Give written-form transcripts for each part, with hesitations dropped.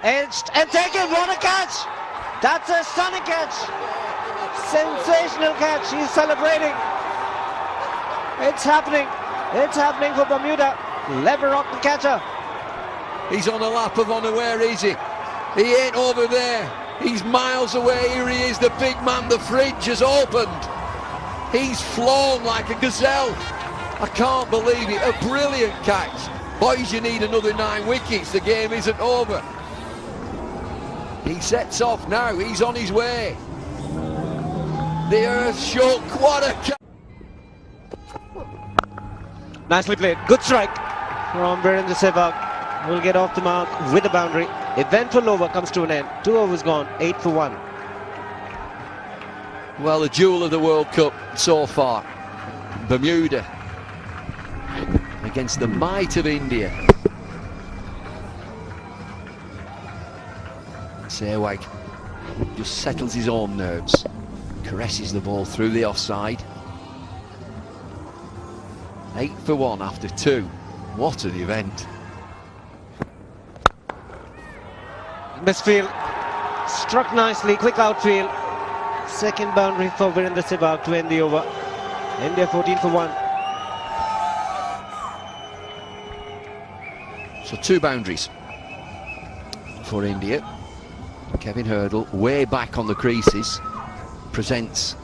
Edged and taken. What a catch! That's a stunning catch. Sensational catch. He's celebrating. It's happening. It's happening for Bermuda. Lever rock the catcher. He's on a lap of honour. Where is he? He ain't over there. He's miles away. Here he is, the big man. The fridge has opened. He's flown like a gazelle. I can't believe it. A brilliant catch. Boys, you need another 9 wickets. The game isn't over. He sets off now. He's on his way. The earth shook. What a catch. Nicely played. Good strike from Virendra Sehwag. Will get off the mark with a boundary. Eventful over comes to an end. 2 overs gone. 8 for 1. Well, the jewel of the World Cup so far. Bermuda against the might of India. Sehwag just settles his own nerves, caresses the ball through the offside. 8 for 1 after 2. What an event. Misfield struck nicely, quick outfield. Second boundary for Virendra Sehwag to end the over. India 14 for 1. So 2 boundaries for India. Kevin Hurdle way back on the creases presents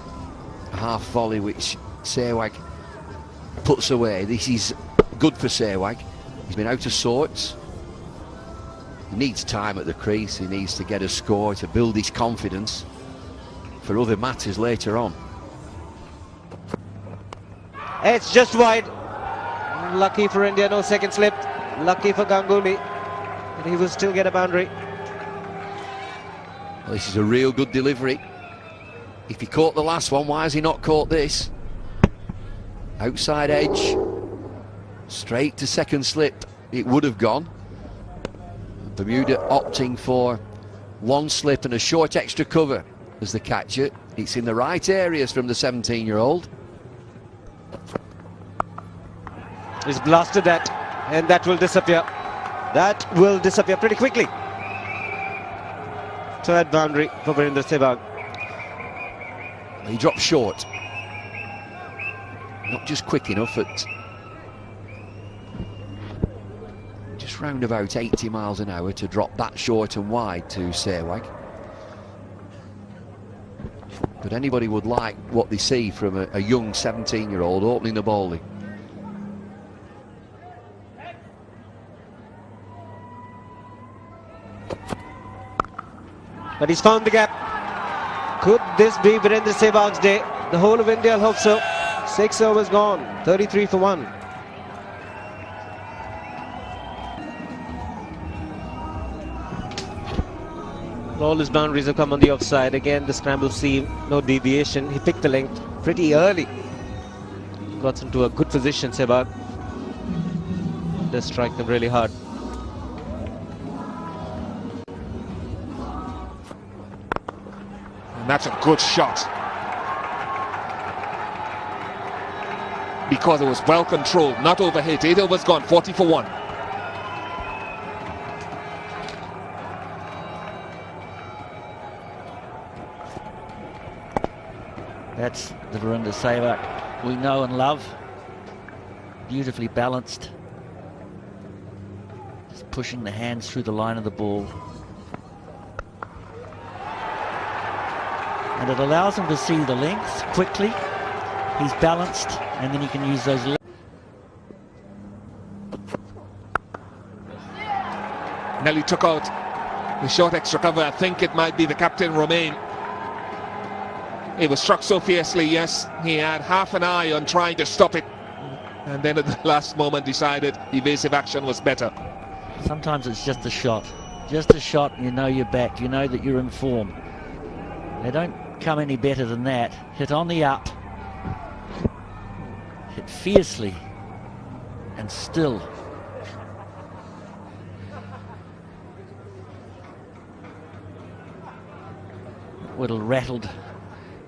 a half volley which Sehwag puts away. This is good for Sehwag. He's been out of sorts. He needs time at the crease. He needs to get a score to build his confidence for other matters later on. It's just wide. Lucky for India, no second slip. Lucky for Ganguly, and he will still get a boundary. Well, this is a real good delivery. If he caught the last one, why has he not caught this? Outside edge, straight to second slip. It would have gone. Bermuda opting for 1 slip and a short extra cover as the catcher. It's in the right areas from the 17-year-old. He's blasted that, and that will disappear. That will disappear pretty quickly. Third boundary for Virendra Sehwag. He dropped short. Not just quick enough at just round about 80 miles an hour to drop that short and wide to Sehwag. But anybody would like what they see from a young 17-year-old opening the bowling. But he's found the gap. Could this be Virendra Sehwag's day? The whole of India will hope so. 6 overs gone. 33 for 1. All his boundaries have come on the offside. Again, the scramble seam, no deviation. He picked the length pretty early. Got into a good position, Sehwag. Does strike them really hard. And that's a good shot. Because it was well controlled, not overhit. 8 overs gone, 40 for 1. That's the Virendra Sehwag we know and love. Beautifully balanced. Just pushing the hands through the line of the ball. And it allows him to see the length quickly. He's balanced, and then he can use those legs. Nelly took out the short extra cover. I think it might be the captain, Romain. It was struck so fiercely, yes. He had half an eye on trying to stop it. And then at the last moment decided evasive action was better. Sometimes it's just a shot. Just a shot, and you know you're back. You know that you're in form. They don't come any better than that. Hit on the up. Hit fiercely. And still. Would have rattled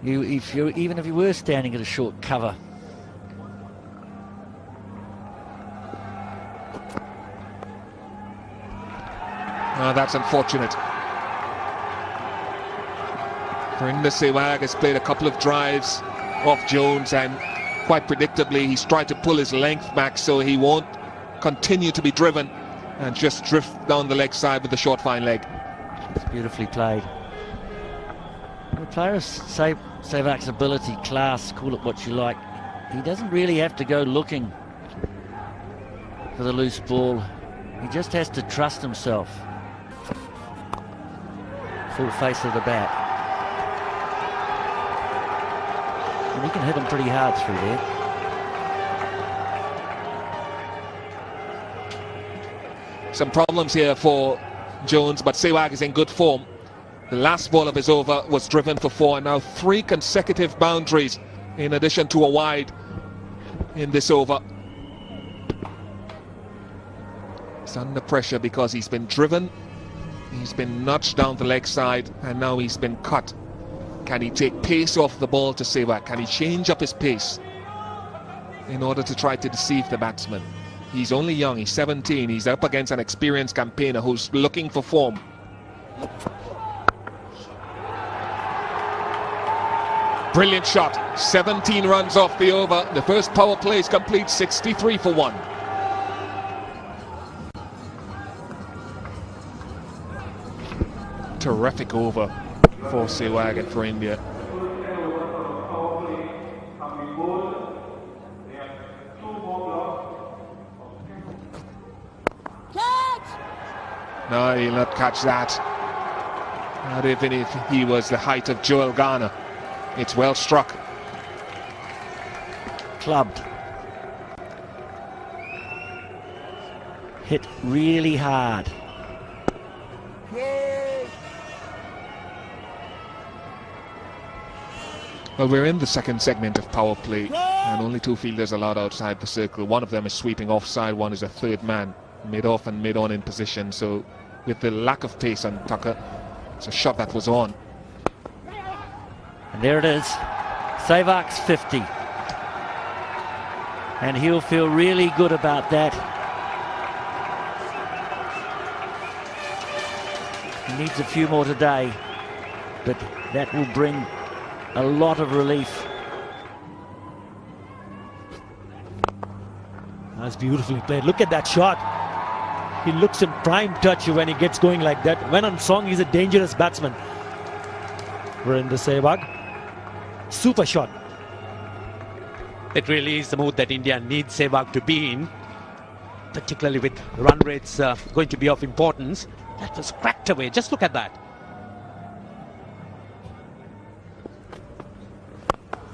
you even if you were standing at a short cover. That's unfortunate. Verinda Sehwag has played a couple of drives off Jones, and quite predictably he's tried to pull his length back so he won't continue to be driven and just drift down the leg side with the short fine leg. It's beautifully played. The player of Sehwag's ability, class, call it what you like, he doesn't really have to go looking for the loose ball. He just has to trust himself. Full face of the bat. And he can hit him pretty hard through there. Some problems here for Jones, but Sehwag is in good form. The last ball of his over was driven for 4, and now 3 consecutive boundaries in addition to a wide in this over. He's under pressure because he's been driven, he's been nudged down the leg side, and now he's been cut. Can he take pace off the ball to Sehwag? Can he change up his pace in order to try to deceive the batsman? He's only young, he's 17, he's up against an experienced campaigner who's looking for form. Brilliant shot, 17 runs off the over. The first power play is complete, 63 for 1. Terrific over for Sehwag and for India. No, he'll not catch that. Not even if he was the height of Joel Garner. It's well struck. Clubbed. Hit really hard. Well, we're in the second segment of power play, and only 2 fielders allowed outside the circle. One of them is sweeping offside, one is a third man, mid-off and mid-on in position. So with the lack of pace on Tucker, it's a shot that was on. And there it is, Sehwag's 50. And he'll feel really good about that. He needs a few more today, but that will bring a lot of relief. That's beautifully played. Look at that shot. He looks in prime touch when he gets going like that. When on song, he's a dangerous batsman. Verinda Sehwag. Super shot. It really is the mood that India needs Sehwag to be in, particularly with run rates going to be of importance. That was cracked away. Just look at that.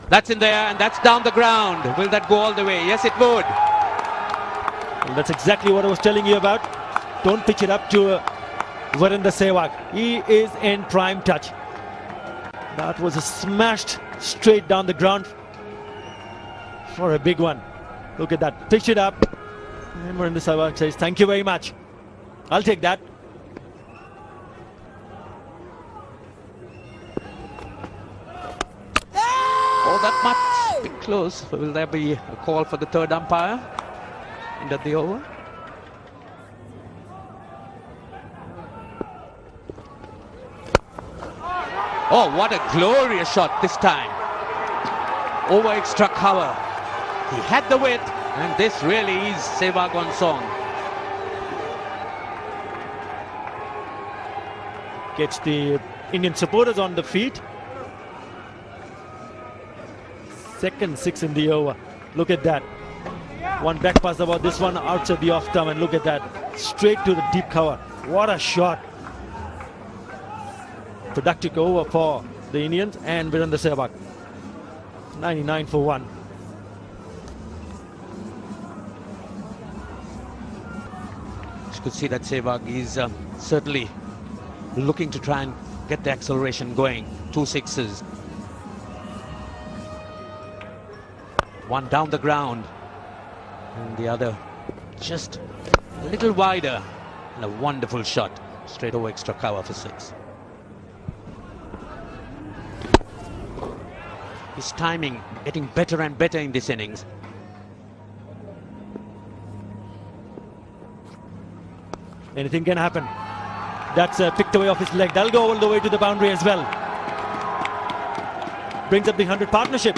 That's in there, and that's down the ground. Will that go all the way? Yes, it would. Well, that's exactly what I was telling you about. Don't pitch it up to Verinda Sehwag. He is in prime touch. That was a smashed straight down the ground for a big one. Look at that. Pitch it up. And Verinda Sehwag says, thank you very much. I'll take that. Oh, that much. Bit close. Will there be a call for the third umpire? End of the over. Oh, what a glorious shot this time. Over extra cover. He had the width, and this really is Sehwag on song. Gets the Indian supporters on the feet. Second 6 in the over. Look at that. One back pass about this one outside the off term, and look at that. Straight to the deep cover. What a shot. Productive over for the Indians and Verinda Sehwag. 99 for 1. You could see that Sehwag is certainly looking to try and get the acceleration going. 2 sixes. One down the ground, and the other just a little wider, and a wonderful shot straight over extra cover for 6. His timing getting better and better in this innings. Anything can happen. That's picked away off his leg. That'll go all the way to the boundary as well. Brings up the 100 partnership.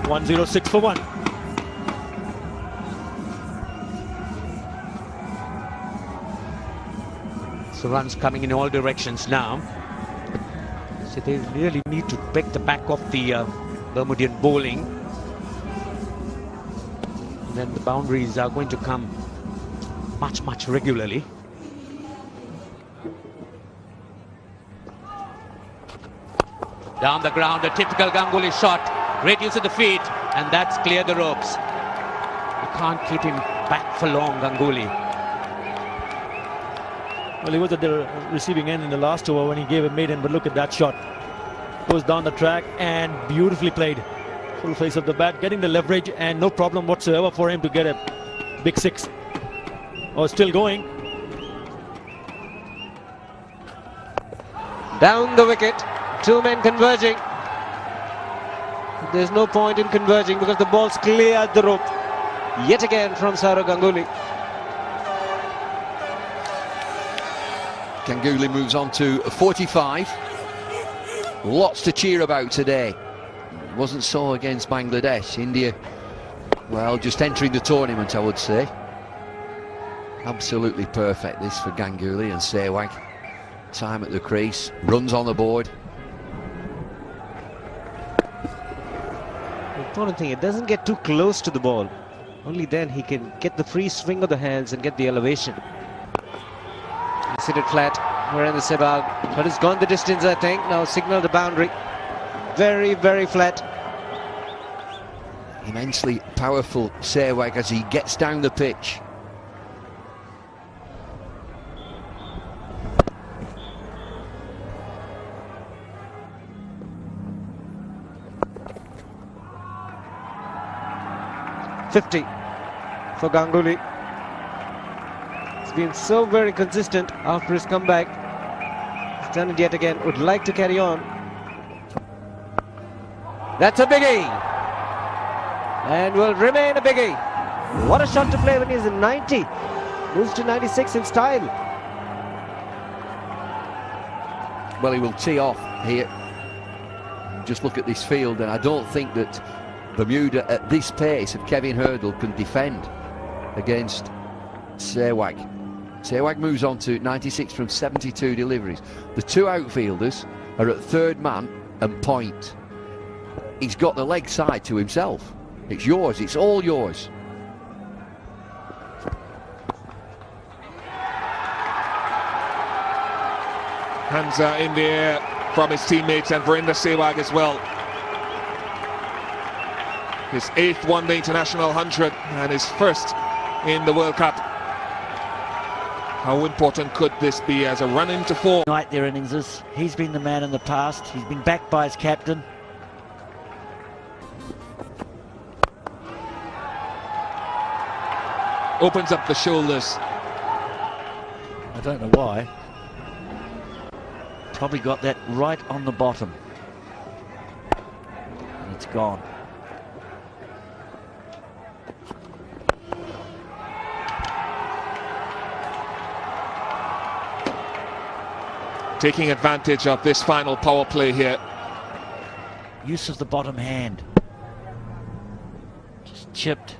106 for 1. So runs coming in all directions now. So they really need to break the back of the Bermudian bowling. And then the boundaries are going to come much regularly. Down the ground, a typical Ganguly shot. Great use of the feet, and that's cleared the ropes. You can't keep him back for long, Ganguly. Well, he was at the receiving end in the last over when he gave a maiden, but look at that shot. Goes down the track and beautifully played. Full face of the bat, getting the leverage, and no problem whatsoever for him to get a big six. Oh, still going. Down the wicket, two men converging. There's no point in converging because the ball's cleared the rope. Yet again from Saurav Ganguly. Ganguly moves on to 45. Lots to cheer about today. It wasn't so against Bangladesh. India, well, just entering the tournament, I would say. Absolutely perfect this for Ganguly and Sehwag. Time at the crease, runs on the board. The important thing, it doesn't get too close to the ball. Only then he can get the free swing of the hands and get the elevation. He's hit it flat. We're in the Sehwag, but it's gone the distance, I think. Now signal the boundary. Very flat. Immensely powerful Sehwag as he gets down the pitch. .50 for Ganguly. He's been so very consistent after his comeback. He's done it yet again. Would like to carry on. That's a biggie. And will remain a biggie. What a shot to play when he's in 90. Moves to 96 in style. Well, he will tee off here. Just look at this field, and I don't think that Bermuda at this pace of Kevin Hurdle can defend against Sehwag. Sehwag moves on to 96 from 72 deliveries. The two outfielders are at third man and point. He's got the leg side to himself. It's yours, it's all yours. Hands are in the air from his teammates and Virender Sehwag as well. His 8th one-day international 100 and his first in the World Cup. How important could this be as a run into form? Night their innings. He's been the man in the past. He's been backed by his captain. Opens up the shoulders. I don't know why. Probably got that right on the bottom. And it's gone. Taking advantage of this final power play here. Use of the bottom hand. Just chipped.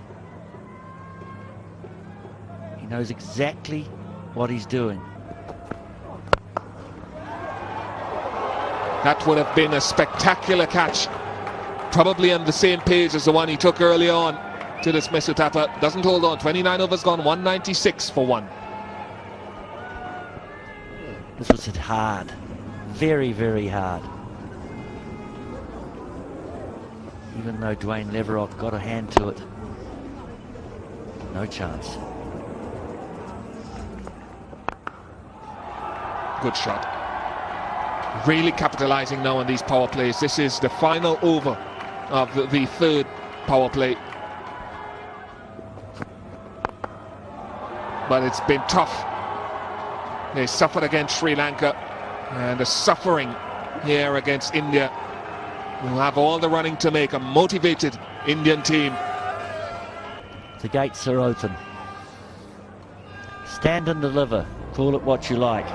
He knows exactly what he's doing. That would have been a spectacular catch. Probably on the same page as the one he took early on to dismiss Utapa. Doesn't hold on. 29 overs gone, 196 for 1. This was hit hard. Very hard. Even though Dwayne Leverock got a hand to it. No chance. Good shot. Really capitalizing now on these power plays. This is the final over of the third power play. But it's been tough. They suffered against Sri Lanka and the suffering here against India. We'll have all the running to make. A motivated Indian team. The gates are open. Stand and deliver. Call it what you like.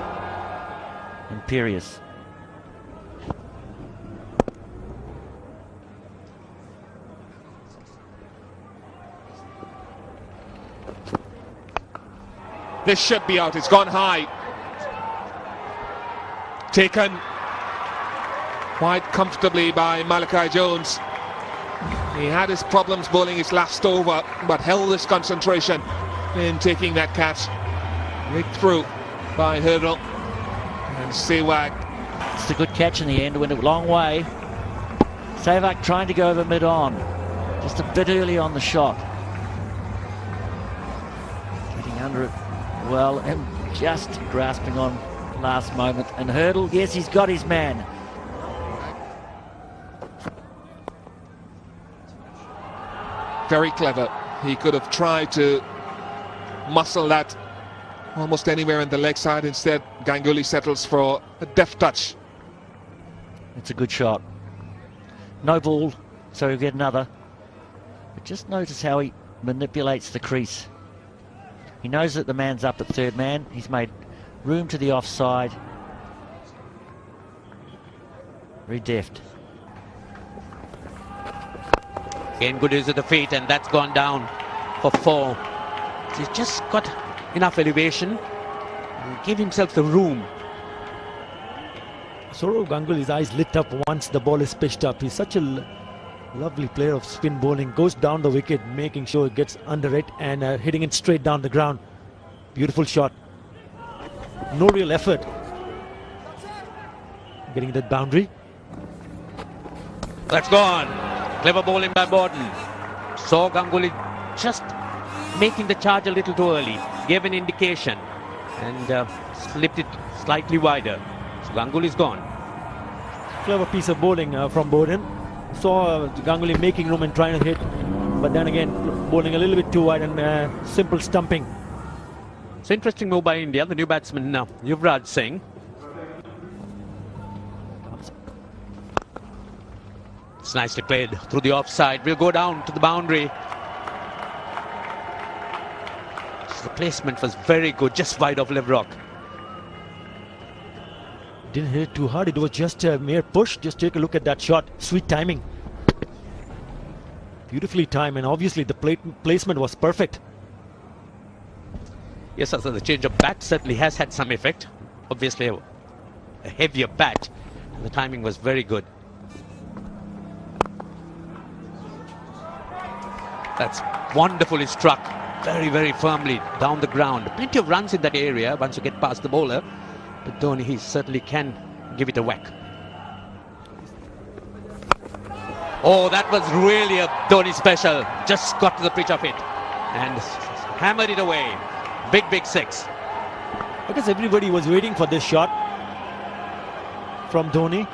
Imperious. This should be out. It's gone high. Taken quite comfortably by Malachi Jones. He had his problems bowling his last over, but held his concentration in taking that catch. Rigged through by Hurdle and Sehwag. It's a good catch in the end. Went a long way. Sehwag trying to go over mid-on. Just a bit early on the shot. Getting under it well and just grasping on last moment. And Hurdle, yes, he's got his man. Very clever. He could have tried to muscle that almost anywhere in the leg side. Instead, Ganguly settles for a deft touch. It's a good shot. No ball, so he'll get another. But just notice how he manipulates the crease. He knows that the man's up at third man. He's made room to the offside. Very deft. Again, good use of the feet, and that's gone down for 4. He's just got enough elevation and give himself the room. Sourav Ganguly's eyes lit up once the ball is pitched up. He's such a lovely player of spin bowling. Goes down the wicket, making sure it gets under it and hitting it straight down the ground. Beautiful shot. No real effort. Getting that boundary. That's gone. Clever bowling by Borden. Saw Ganguly just making the charge a little too early. Gave an indication and slipped it slightly wider. So Ganguly's gone. Clever piece of bowling from Borden. Saw Ganguly making room and trying to hit, but then again bowling a little bit too wide and simple stumping. So interesting move by India. The new batsman now, Yuvraj Singh. It's nicely played through the offside. We'll go down to the boundary. So the placement was very good, just wide of Leverock. Didn't hit it too hard. It was just a mere push. Just take a look at that shot. Sweet timing. Beautifully timed, and obviously the placement was perfect. Yes, so the change of bat certainly has had some effect. Obviously a heavier bat. And the timing was very good. That's wonderfully struck. Very, very firmly down the ground. Plenty of runs in that area once you get past the bowler. But Dhoni, he certainly can give it a whack. Oh, that was really a Dhoni special. Just got to the pitch of it and hammered it away. Big, big 6. I guess everybody was waiting for this shot from Dhoni.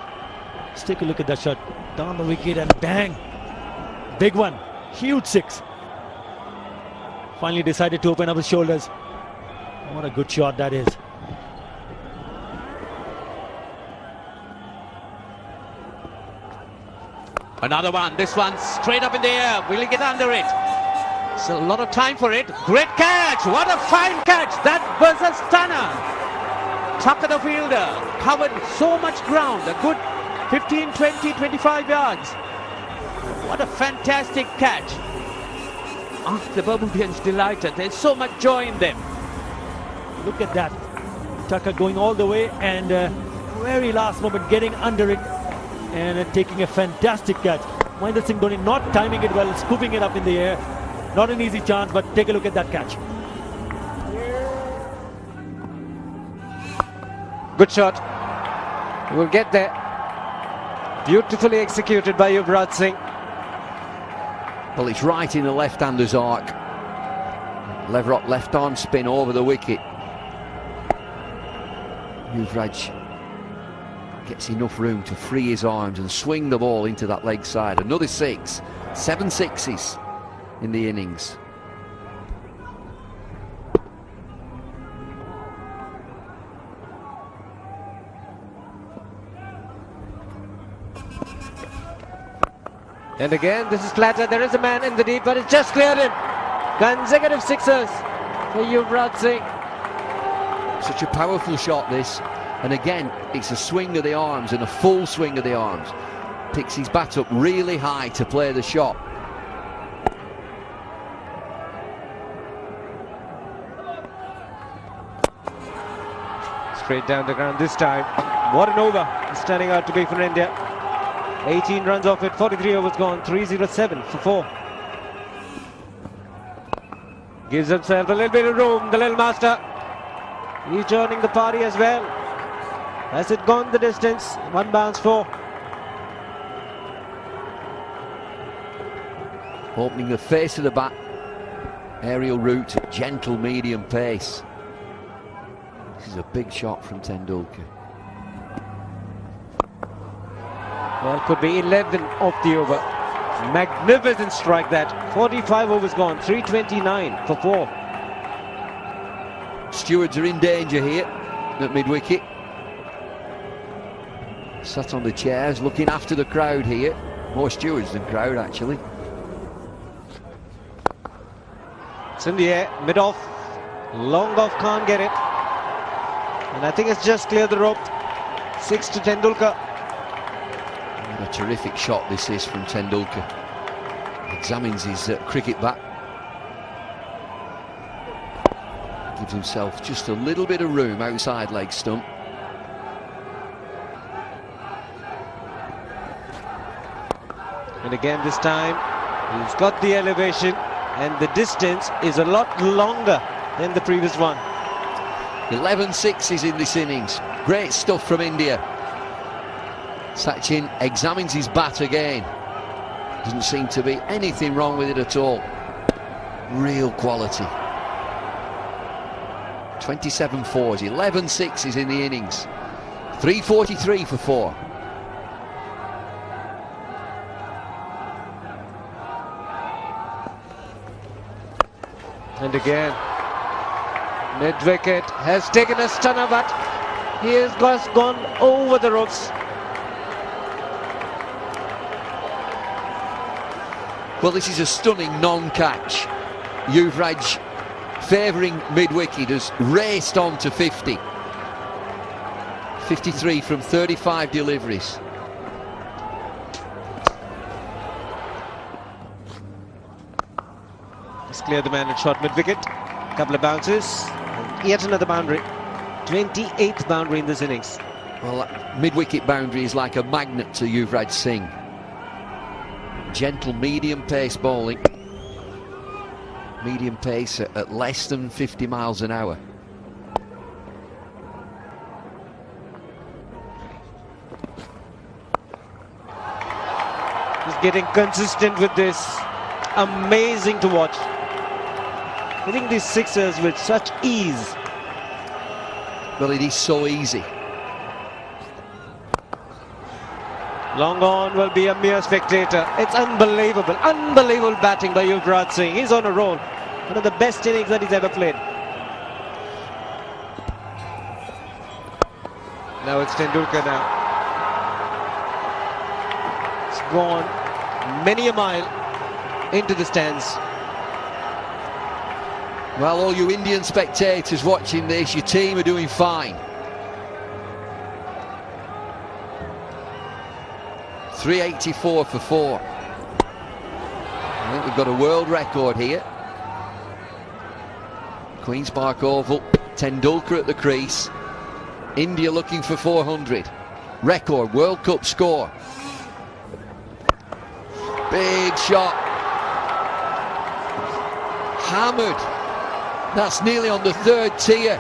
Let's take a look at that shot. Down the wicket and bang. Big one. Huge 6. Finally decided to open up his shoulders. What a good shot that is. Another one. This one straight up in the air. Will he get under it? It's a lot of time for it. Great catch. What a fine catch. That was a stunner. Tucker the fielder. Covered so much ground. A good 15, 20, 25 yards. What a fantastic catch. Oh, the Bermudians delighted. There's so much joy in them. Look at that. Tucker going all the way and very last moment getting under it and taking a fantastic catch. Mahendra Singh Dhoni not timing it well, scooping it up in the air. Not an easy chance, but take a look at that catch. Good shot. We'll get there. Beautifully executed by Yuvraj Singh. Well, it's right in the left-hander's arc. Leverock left arm spin over the wicket. Yuvraj gets enough room to free his arms and swing the ball into that leg side. Another 6. 7 sixes in the innings. And again, this is flatter. There is a man in the deep, but it's just cleared him. Consecutive 6ers for Yuvraj Singh. Such a powerful shot, this. And again, it's a swing of the arms and a full swing of the arms. Picks his bat up really high to play the shot. Straight down the ground this time. What an over it's turning out to be for India. 18 runs off it, 43 overs gone, 307 for 4. Gives himself a little bit of room, the little master. He's joining the party as well. Has it gone the distance? 1 bounce 4. Opening the face of the bat. Aerial route, gentle medium pace. This is a big shot from Tendulkar. Well, could be 11 off the over. Magnificent strike that. 45 overs gone, 329 for 4. Stewards are in danger here at mid-wicket. Sat on the chairs looking after the crowd here. More stewards than crowd, actually. It's in the air, mid-off. Long off, can't get it. And I think it's just cleared the rope. 6 to Tendulkar. What a terrific shot this is from Tendulkar. Examines his cricket bat. Gives himself just a little bit of room outside leg stump. And again this time, he's got the elevation and the distance is a lot longer than the previous one. 11 sixes in this innings. Great stuff from India. Sachin examines his bat again. Doesn't seem to be anything wrong with it at all. Real quality. 27 fours, 11 sixes in the innings. 343 for 4. And again, mid-wicket has taken a stunner, but he has just gone over the ropes. Well, this is a stunning non-catch. Yuvraj, favouring mid-wicket, has raced on to 50. 53 from 35 deliveries. He's cleared the man at short mid-wicket. Couple of bounces. And yet another boundary. 28th boundary in this innings. Well, that mid-wicket boundary is like a magnet to Yuvraj Singh. Gentle medium pace bowling. Medium pace at less than 50 miles an hour. He's getting consistent with this. Amazing to watch. Hitting these sixers with such ease. Well, it is so easy. Long on will be a mere spectator. It's unbelievable. Unbelievable batting by Yuvraj Singh. He's on a roll. One of the best innings that he's ever played. Now it's Tendulkar now. It's gone many a mile into the stands. Well, all you Indian spectators watching this, your team are doing fine. 384 for 4. I think we've got a world record here. Queen's Park Oval, Tendulkar at the crease. India looking for 400. Record World Cup score. Big shot. Hammered. That's nearly on the 3rd tier.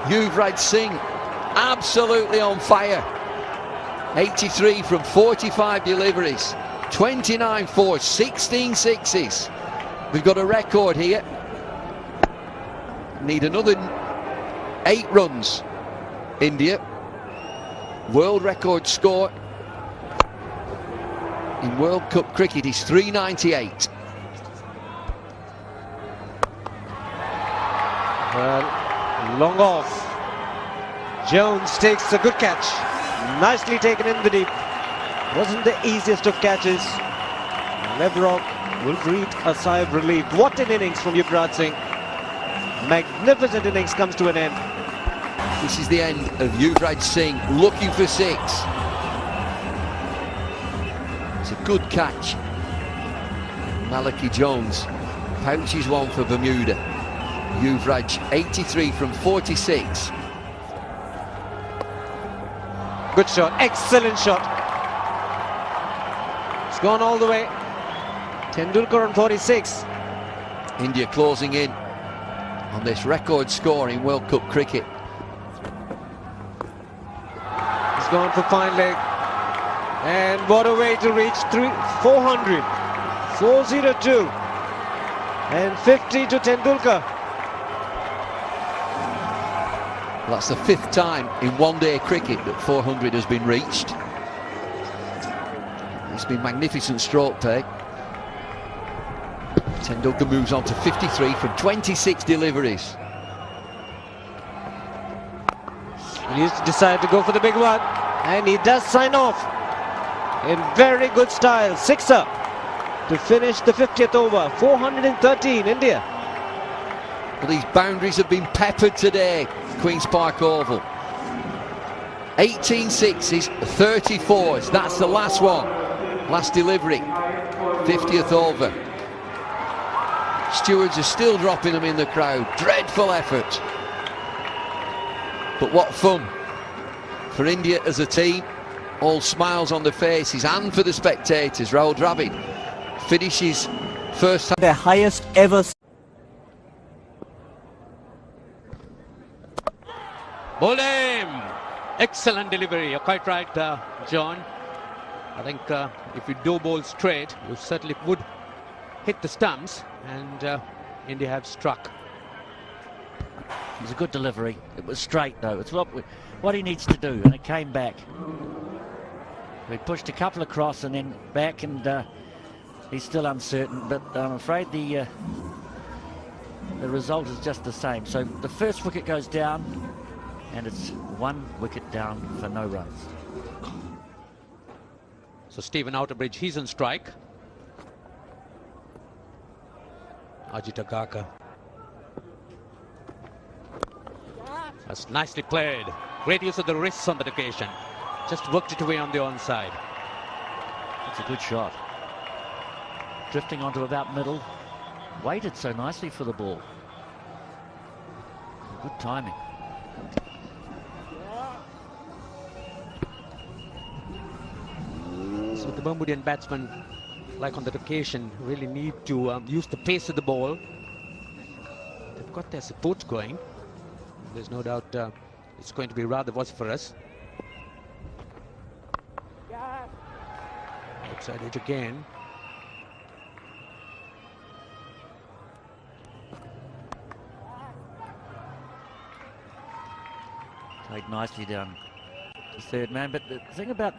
Yuvraj Singh absolutely on fire. 83 from 45 deliveries. 29 fours, 16 sixes. We've got a record here. Need another 8 runs. India. World record score in World Cup cricket is 398. Well, long off. Jones takes a good catch. Nicely taken in the deep. Wasn't the easiest of catches. Leverog will breathe a sigh of relief. What an innings from Yuvraj Singh. Magnificent innings comes to an end. This is the end of Yuvraj Singh looking for 6. It's a good catch. Malaki Jones pouches one for Bermuda. Yuvraj 83 from 46. Good shot, excellent shot. It's gone all the way. Tendulkar on 46. India closing in on this record score in World Cup cricket. He's gone for fine leg. And what a way to reach 400. 402. And 50 to Tendulkar. Well, that's the 5th time in one-day cricket that 400 has been reached. It's been magnificent stroke play. Tendulkar moves on to 53 from 26 deliveries. He's decided to go for the big one, and he does sign off in very good style. Sixer to finish the 50th over. 413 India. Well, these boundaries have been peppered today, Queen's Park Oval. 18 sixes, 34s. That's the last one. Last delivery. 50th over. Stewards are still dropping them in the crowd. Dreadful effort. But what fun for India as a team. All smiles on their faces, and for the spectators. Rahul Dravid finishes first time. Their highest ever. Bowled him! Excellent delivery. You're quite right, John. I think if you do bowl straight, you certainly would hit the stumps, and India have struck. It was a good delivery. It was straight though. It's what he needs to do, and it came back. We pushed a couple across and then back, and he's still uncertain. But I'm afraid the result is just the same. So the first wicket goes down, and it's 1 wicket down for no runs. So Stephen Outerbridge, he's on strike. Ajit Agarkar. That's nicely played. Great use of the wrists on that occasion. Just worked it away on the onside. It's a good shot. Drifting onto about middle. Waited so nicely for the ball. Good timing. So the Bermudian batsmen, like on that occasion, really need to use the pace of the ball. They've got their supports going. There's no doubt it's going to be rather vociferous. Outside edge again. Played nicely down the third man. But the thing about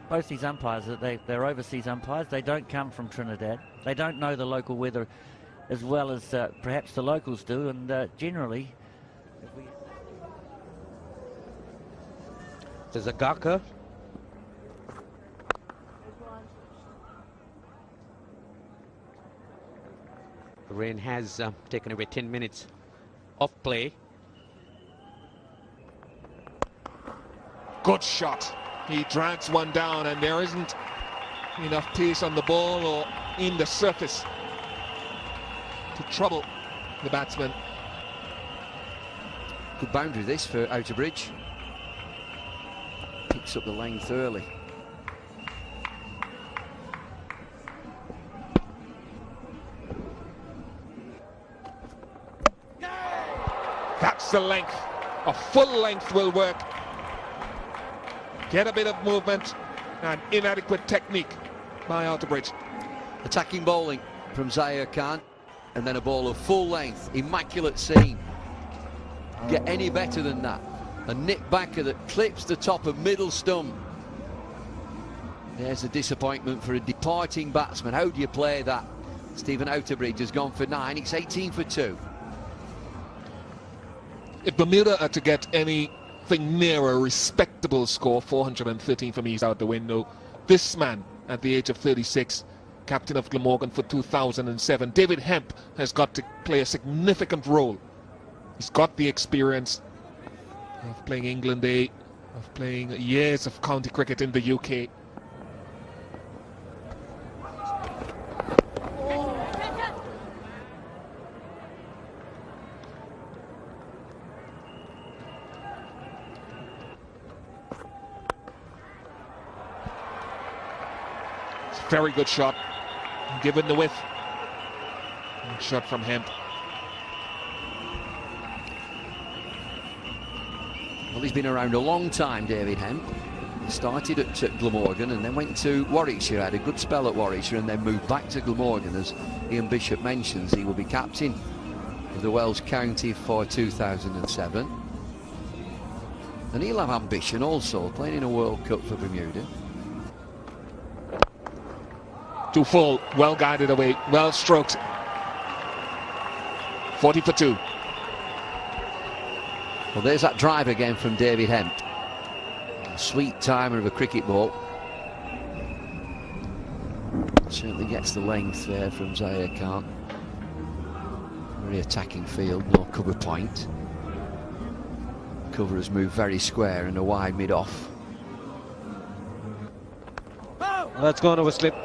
both these umpires is that they're overseas umpires. They don't come from Trinidad. They don't know the local weather as well as perhaps the locals do. And generally, There's Agarkar. The rain has taken away 10 minutes of play. Good shot. He drags one down, and there isn't enough pace on the ball or in the surface to trouble the batsman. Good boundary this for Outerbridge. Picks up the length early. That's the length. A full length will work. Get a bit of movement and inadequate technique by Outerbridge. Attacking bowling from Zaire Khan, and then a ball of full length. Immaculate seam. Get any better than that? A nip backer that clips the top of middle stump. There's a disappointment for a departing batsman. How do you play that? Stephen Outerbridge has gone for 9. It's 18 for 2. If Bermuda are to get anything near a respectable score, 413 for me is out the window. This man, at the age of 36, captain of Glamorgan for 2007, David Hemp, has got to play a significant role. He's got the experience. of playing England A, of playing years of county cricket in the UK. Very good shot, given the width. Good shot from Hemp. Well, he's been around a long time, David Hemp. He started at Glamorgan and then went to Warwickshire, had a good spell at Warwickshire and then moved back to Glamorgan. As Ian Bishop mentions, he will be captain of the Welsh County for 2007. And he'll have ambition also, playing in a World Cup for Bermuda. Too full, well guided away, well stroked. 40 for 2. Well, there's that drive again from David Hemp. A sweet timer of a cricket ball. Certainly gets the length there from Zahir Khan. Very attacking field, no cover point. Cover has moved very square and a wide mid-off. That's gone over slip.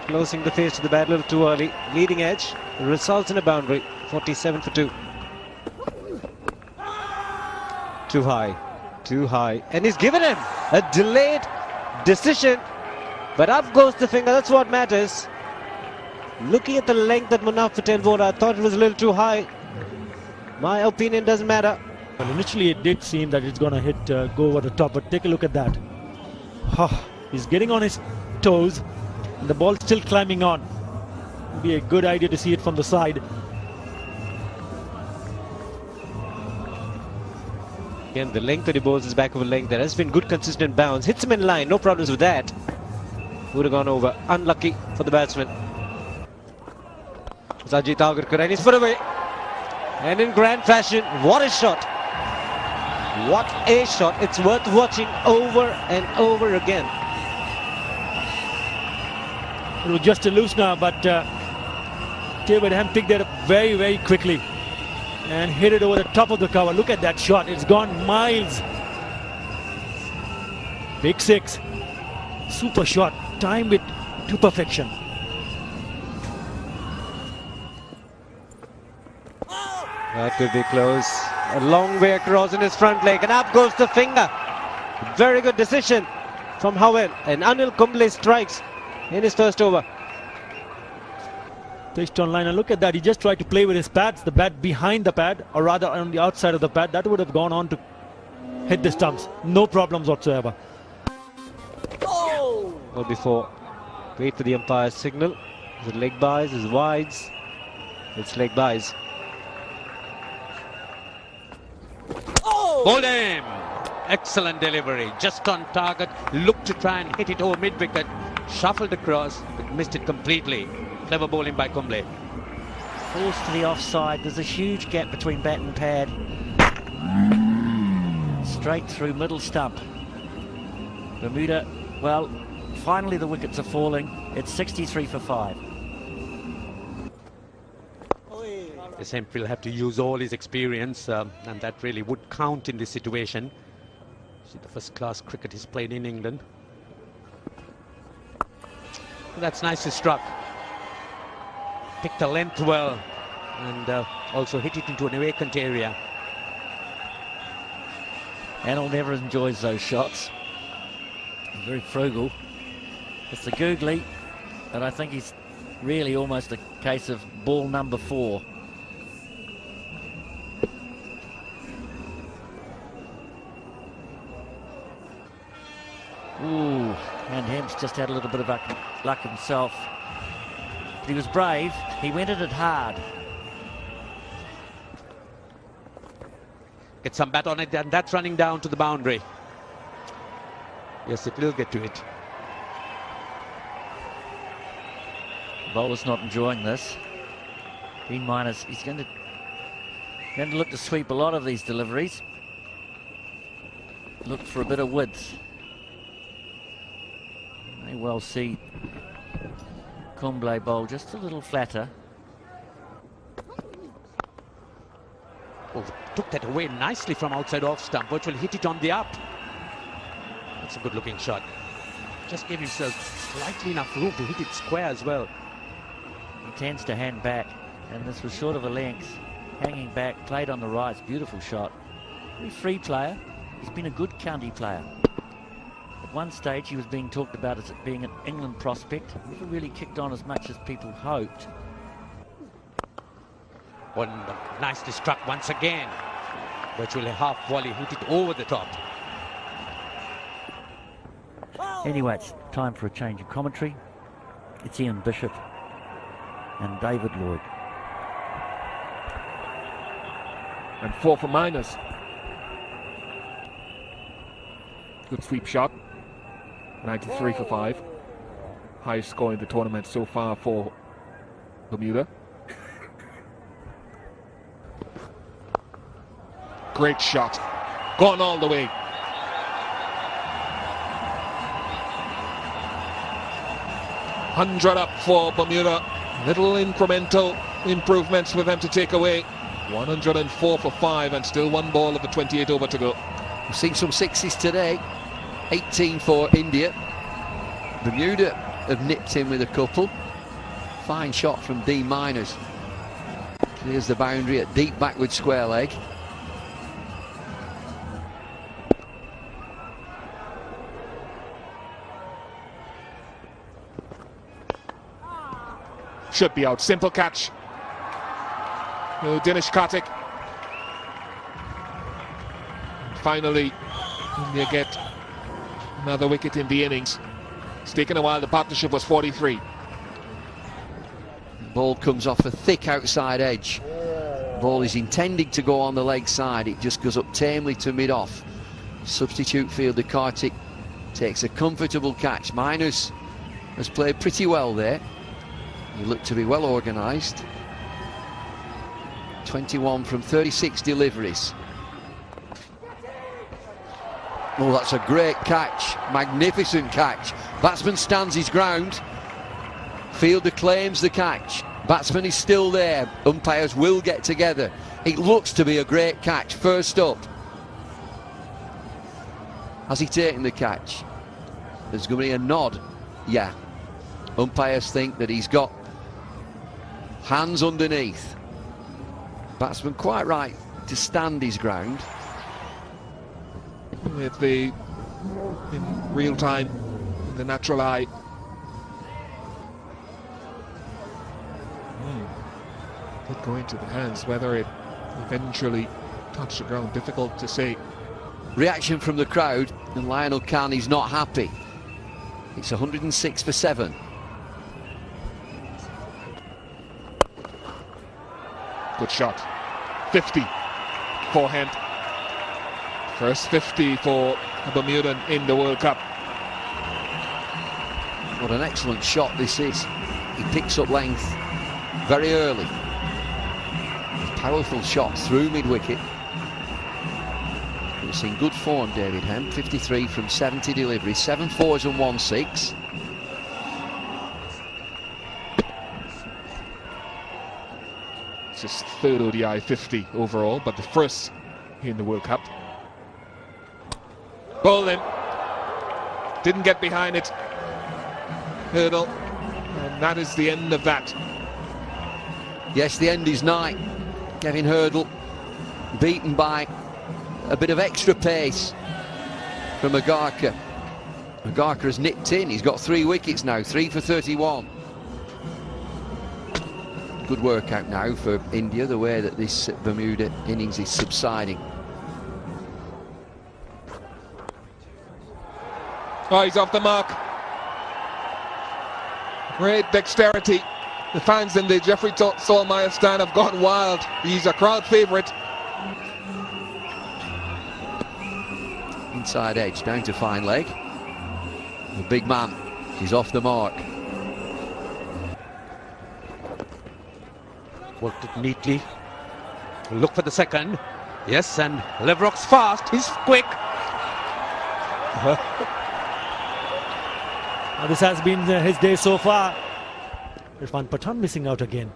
Closing the face to the bat a little too early. Leading edge results in a boundary. 47 for 2. Too high. And he's given him a delayed decision. But up goes the finger, that's what matters. Looking at the length that Munaf Patel bowled, I thought it was a little too high. My opinion doesn't matter. Well, initially it did seem that it's going to hit, go over the top, but take a look at that. He's getting on his toes. And the ball's still climbing on. It'd be a good idea to see it from the side. Again, the length that he bowls is back over length. There has been good consistent bounce. Hits him in line, no problems with that. Would have gone over. Unlucky for the batsman. Sajid Agarkar, and he's put away. And in grand fashion, what a shot. What a shot. It's worth watching over and over again. It was just a loose now, but David Hemp picked that up very, very quickly and hit it over the top of the cover. Look at that shot. It's gone miles. Big 6. Super shot. Timed it to perfection. That could be close. A long way across in his front leg, and up goes the finger. Very good decision from Howell, and Anil Kumble strikes in his first over. Pitched on line, and look at that. He just tried to play with his pads, the bat behind the pad, or rather on the outside of the pad. That would have gone on to hit the stumps. No problems whatsoever. Well, before, wait for the umpire's signal. Is it leg buys? Is it wides? It's leg buys. Bowled him! Excellent delivery, just on target. Looked to try and hit it over mid-wicket. Shuffled across, but missed it completely. Clever bowling by Kumble. Falls to the offside. There's a huge gap between bat and pad. Straight through middle stump. Bermuda, well, finally the wickets are falling. It's 63 for 5. Hemp will have to use all his experience, and that really would count in this situation. See the first-class cricket he's played in England. That's nicely struck. Picked the length well, and also hit it into an vacant area. Anil never enjoys those shots. He's very frugal. It's the googly, but I think he's really almost a case of ball number 4. Ooh, and Hemp's just had a little bit of luck himself. But he was brave. He went at it hard. Get some bat on it, and that's running down to the boundary. Yes, it will get to it. Bowler's not enjoying this. Green minus. He's going to look to sweep a lot of these deliveries. Look for a bit of width. May well see Kumble bowl just a little flatter. Oh, took that away nicely from outside off stump. Virtually hit it on the up. That's a good looking shot. Just gave himself slightly enough room to hit it square as well. He tends to hand back, and this was short of a length. Hanging back, played on the right, beautiful shot. Very free player. He's been a good county player. At one stage he was being talked about as being an England prospect. Never really kicked on as much as people hoped. One nicely struck once again. Virtually half volley, hit it over the top. Anyway, it's time for a change of commentary. It's Ian Bishop and David Lloyd. And 4 for Miners. Good sweep shot. 93 for 5. Highest score in the tournament so far for Bermuda. Great shot. Gone all the way. $100 up for Bermuda. Little incremental improvements for them to take away. 104 for 5 and still 1 ball of the 28 over to go. We've seen some sixes today. 18 for India. Bermuda have nipped in with a couple. Fine shot from D Miners. Clears the boundary at deep backward square leg. Should be out. Simple catch. Dinesh Karthik. Finally, they get another wicket in the innings. It's taken a while. The partnership was 43. Ball comes off a thick outside edge. Ball is intended to go on the leg side. It just goes up tamely to mid-off. Substitute fielder Karthik takes a comfortable catch. Miners has played pretty well there. He looked to be well organised. 21 from 36 deliveries. Oh, that's a great catch. Magnificent catch. Batsman stands his ground. Fielder claims the catch. Batsman is still there. Umpires will get together. It looks to be a great catch. First up. Has he taken the catch? There's going to be a nod. Yeah. Umpires think that he's got hands underneath. Batsman quite right to stand his ground. With the in real time, in the natural eye. Did go into the hands. Whether it eventually touched the ground, difficult to say. Reaction from the crowd, and Lionel Khan is not happy. It's 106 for 7. Good shot. 50 forehand. First 50 for Bermuda in the World Cup. What an excellent shot this is. He picks up length very early. Powerful shot through mid-wicket. We've seen good form, David Hemp. 53 from 70 deliveries, 7 fours and 1 6. It's his third ODI 50 overall, but the first in the World Cup. Bowled in. Didn't get behind it. Hurdle. And that is the end of that. Yes, the end is nigh. Kevin Hurdle beaten by a bit of extra pace from Agarkar. Agarkar has nipped in. He's got 3 wickets now, 3 for 31. Good work out now for India, the way that this Bermuda innings is subsiding. Oh, he's off the mark. Great dexterity. The fans in the Jeffrey Solmeyer stand have gone wild. He's a crowd favourite. Inside edge, down to fine leg. The big man is off the mark. Worked it neatly. Look for the second. Yes, and Leverock's fast. He's quick. This has been his day so far. Irfan Pathan missing out again.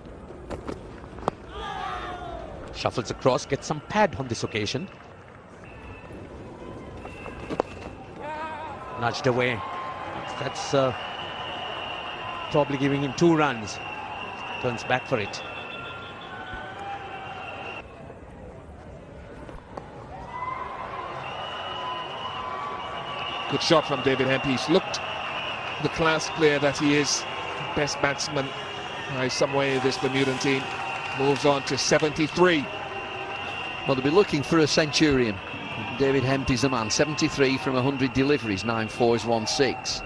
Shuffles across, gets some pad on this occasion. Nudged away. That's probably giving him 2 runs. Turns back for it. Good shot from David Hempey. He's looked the class player that he is. Best batsman by some way this Bermudan team. Moves on to 73. Well, they'll be looking for a centurion. David Hempey's the man. 73 from 100 deliveries, 9 fours, 1 6.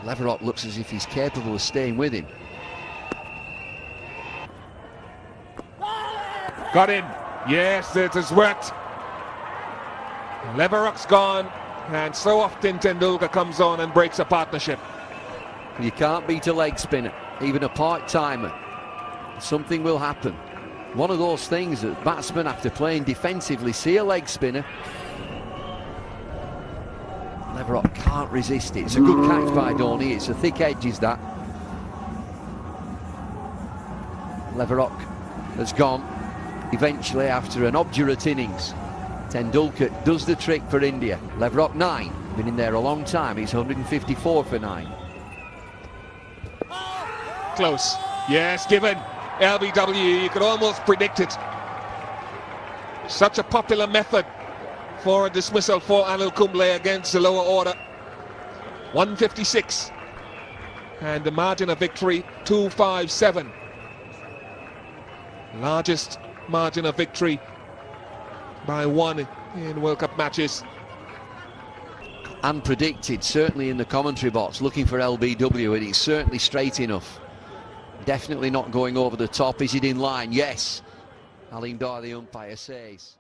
Leverock looks as if he's capable of staying with him. Got him. Yes, it has worked. Leverock's gone, and so often Tendulkar comes on and breaks a partnership. You can't beat a leg spinner, even a part-timer. Something will happen. One of those things that batsmen, after playing defensively, see a leg spinner. Leverock can't resist it. It's a good catch by Dhoni. It's a thick edge, is that. Leverock has gone eventually after an obdurate innings. Tendulkar does the trick for India. Leverock 9, been in there a long time. He's 154 for 9. Close. Yes, given. LBW, you could almost predict it. Such a popular method for a dismissal for Anil Kumble against the lower order. 156. And the margin of victory, 257. Largest margin of victory by 1 in World Cup matches. Unpredicted, certainly in the commentary box, looking for LBW, and it's certainly straight enough. Definitely not going over the top. Is it in line? Yes. Alim Dar, the umpire, says.